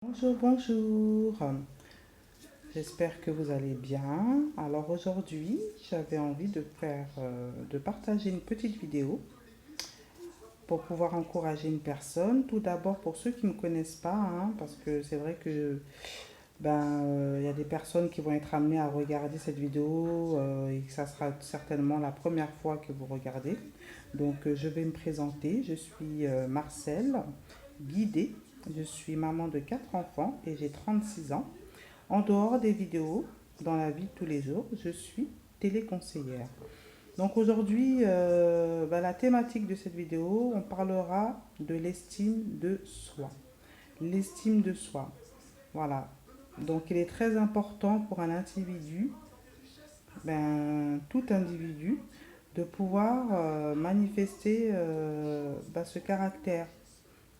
Bonjour, bonjour. J'espère que vous allez bien. Alors aujourd'hui, j'avais envie de partager une petite vidéo pour pouvoir encourager une personne. Tout d'abord pour ceux qui ne me connaissent pas, hein, parce que c'est vrai que il y a des personnes qui vont être amenées à regarder cette vidéo et que ça sera certainement la première fois que vous regardez. Donc je vais me présenter. Je suis Marcel Guidé. Je suis maman de 4 enfants et j'ai 36 ans. En dehors des vidéos, dans la vie de tous les jours, je suis téléconseillère. Donc aujourd'hui, la thématique de cette vidéo, on parlera de l'estime de soi. L'estime de soi, voilà. Donc il est très important pour un individu, tout individu, de pouvoir manifester ce caractère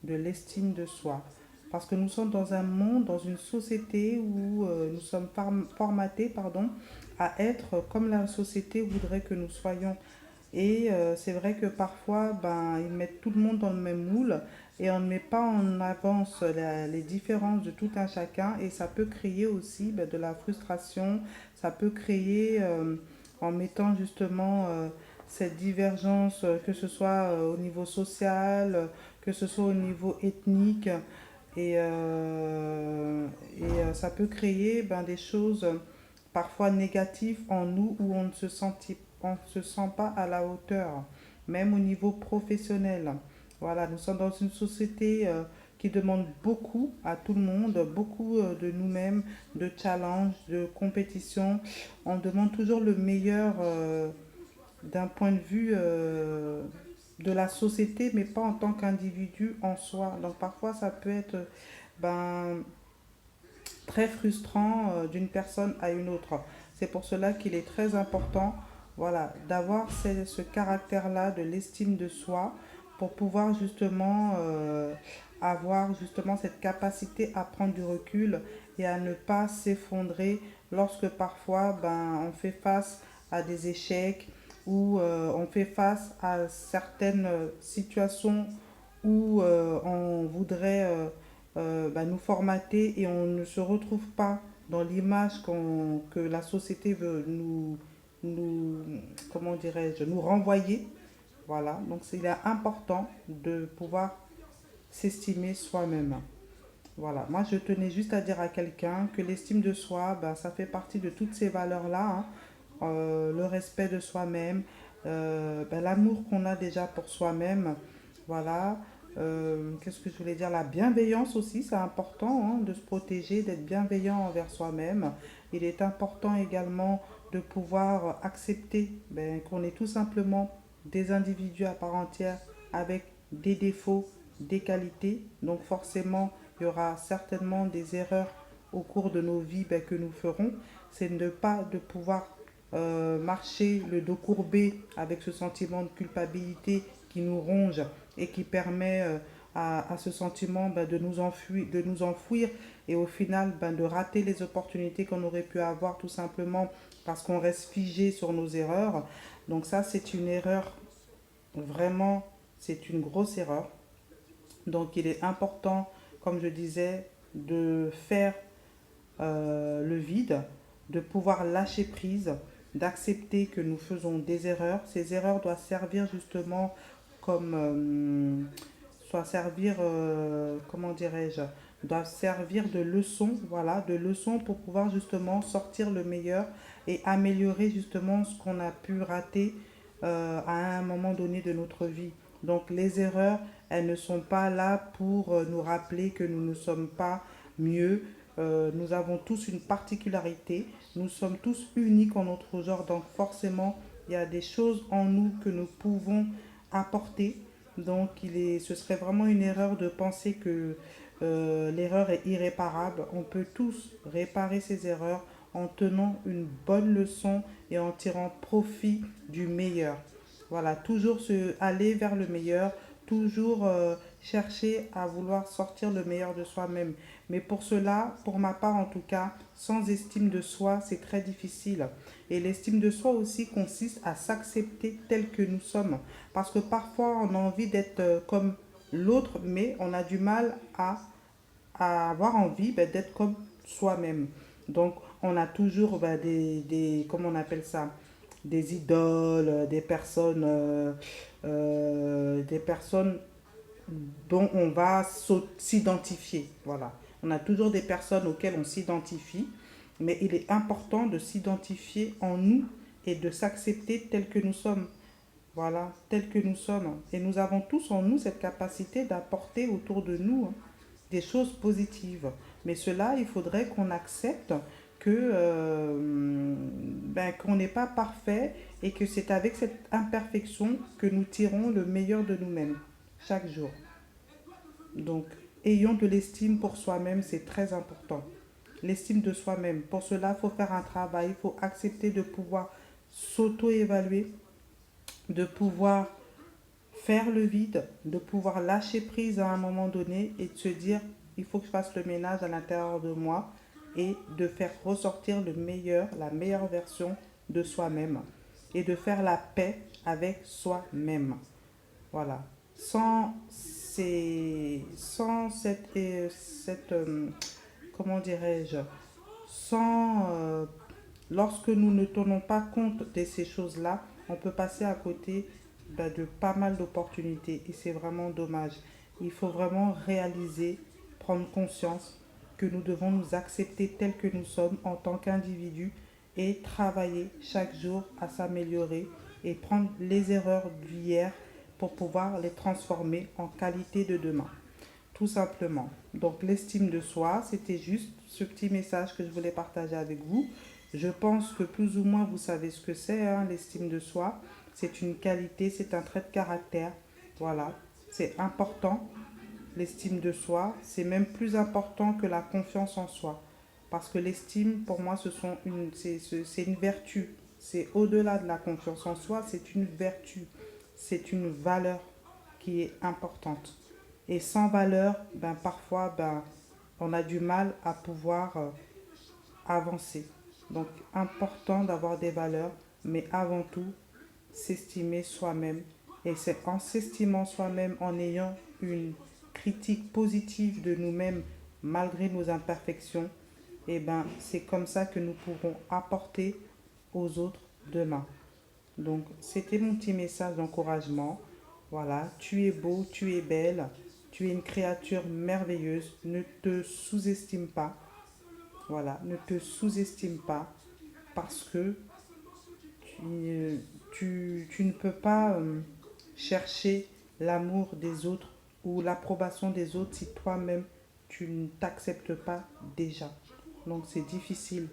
de l'estime de soi. Parce que nous sommes dans un monde, dans une société où nous sommes formatés à être comme la société voudrait que nous soyons. Et c'est vrai que parfois, ils mettent tout le monde dans le même moule et on ne met pas en avance les différences de tout un chacun et ça peut créer aussi de la frustration, ça peut créer en mettant justement cette divergence, que ce soit au niveau social, que ce soit au niveau ethnique et ça peut créer des choses parfois négatives en nous où on ne se sent pas à la hauteur, même au niveau professionnel. Voilà, nous sommes dans une société qui demande beaucoup à tout le monde, beaucoup de nous-mêmes, de challenges, de compétition. On demande toujours le meilleur d'un point de vue de la société, mais pas en tant qu'individu en soi. Donc parfois, ça peut être ben, très frustrant d'une personne à une autre. C'est pour cela qu'il est très important, voilà, d'avoir ce caractère-là de l'estime de soi pour pouvoir justement avoir justement cette capacité à prendre du recul et à ne pas s'effondrer lorsque parfois on fait face à des échecs ou on fait face à certaines situations où on voudrait nous formater et on ne se retrouve pas dans l'image que la société veut nous comment dirais-je, nous renvoyer. Voilà, donc il est important de pouvoir s'estimer soi-même. Voilà, moi je tenais juste à dire à quelqu'un que l'estime de soi, ça fait partie de toutes ces valeurs-là, hein. Le respect de soi-même, l'amour qu'on a déjà pour soi-même, voilà. Qu'est-ce que je voulais dire? La bienveillance aussi, c'est important hein, de se protéger, d'être bienveillant envers soi-même. Il est important également de pouvoir accepter qu'on est tout simplement des individus à part entière avec des défauts, des qualités. Donc forcément, il y aura certainement des erreurs au cours de nos vies que nous ferons. C'est ne pas de pouvoir marcher le dos courbé avec ce sentiment de culpabilité qui nous ronge et qui permet à ce sentiment de nous enfouir et au final de rater les opportunités qu'on aurait pu avoir tout simplement parce qu'on reste figé sur nos erreurs. Donc ça, c'est une erreur, vraiment, c'est une grosse erreur. Donc il est important, comme je disais, de faire le vide, de pouvoir lâcher prise, d'accepter que nous faisons des erreurs. Ces erreurs doivent servir justement comme soit servir, comment dirais-je, doivent servir de leçon, voilà, de leçon pour pouvoir justement sortir le meilleur et améliorer justement ce qu'on a pu rater à un moment donné de notre vie. Donc les erreurs, elles ne sont pas là pour nous rappeler que nous ne sommes pas mieux. Nous avons tous une particularité, nous sommes tous uniques en notre genre, donc forcément, il y a des choses en nous que nous pouvons apporter. Donc ce serait vraiment une erreur de penser que l'erreur est irréparable. On peut tous réparer ces erreurs en tenant une bonne leçon et en tirant profit du meilleur. Voilà, toujours aller vers le meilleur, toujours chercher à vouloir sortir le meilleur de soi-même. Mais pour cela, pour ma part en tout cas, sans estime de soi, c'est très difficile. Et l'estime de soi aussi consiste à s'accepter tel que nous sommes. Parce que parfois, on a envie d'être comme l'autre, mais on a du mal à avoir envie d'être comme soi-même. Donc, on a toujours comment on appelle ça, des idoles, des personnes dont on va s'identifier. Voilà. On a toujours des personnes auxquelles on s'identifie, mais il est important de s'identifier en nous et de s'accepter tel que nous sommes. Voilà, tel que nous sommes. Et nous avons tous en nous cette capacité d'apporter autour de nous des choses positives. Mais cela, il faudrait qu'on accepte que qu'on n'est pas parfait et que c'est avec cette imperfection que nous tirons le meilleur de nous-mêmes chaque jour. Donc, ayons de l'estime pour soi-même, c'est très important. L'estime de soi-même. Pour cela, il faut faire un travail, il faut accepter de pouvoir s'auto-évaluer, de pouvoir faire le vide, de pouvoir lâcher prise à un moment donné et de se dire, il faut que je fasse le ménage à l'intérieur de moi et de faire ressortir le meilleur, la meilleure version de soi-même et de faire la paix avec soi-même. Voilà. Sans comment dirais-je, sans, lorsque nous ne tenons pas compte de ces choses-là, on peut passer à côté de pas mal d'opportunités et c'est vraiment dommage. Il faut vraiment réaliser, prendre conscience que nous devons nous accepter tels que nous sommes en tant qu'individus et travailler chaque jour à s'améliorer et prendre les erreurs d'hier pour pouvoir les transformer en qualité de demain. Tout simplement. Donc l'estime de soi, c'était juste ce petit message que je voulais partager avec vous. Je pense que plus ou moins vous savez ce que c'est, hein, l'estime de soi. C'est une qualité, c'est un trait de caractère. Voilà, c'est important. L'estime de soi, c'est même plus important que la confiance en soi. Parce que l'estime, pour moi, c'est une vertu. C'est au-delà de la confiance en soi, c'est une vertu. C'est une valeur qui est importante. Et sans valeur, parfois, on a du mal à pouvoir avancer. Donc, important d'avoir des valeurs, mais avant tout, s'estimer soi-même. Et c'est en s'estimant soi-même, en ayant une critique positive de nous-mêmes, malgré nos imperfections, et c'est comme ça que nous pourrons apporter aux autres demain. Donc, c'était mon petit message d'encouragement. Voilà, tu es beau, tu es belle, tu es une créature merveilleuse. Ne te sous-estime pas. Voilà, ne te sous-estime pas parce que tu ne peux pas chercher l'amour des autres ou l'approbation des autres si toi-même tu ne t'acceptes pas déjà. Donc c'est difficile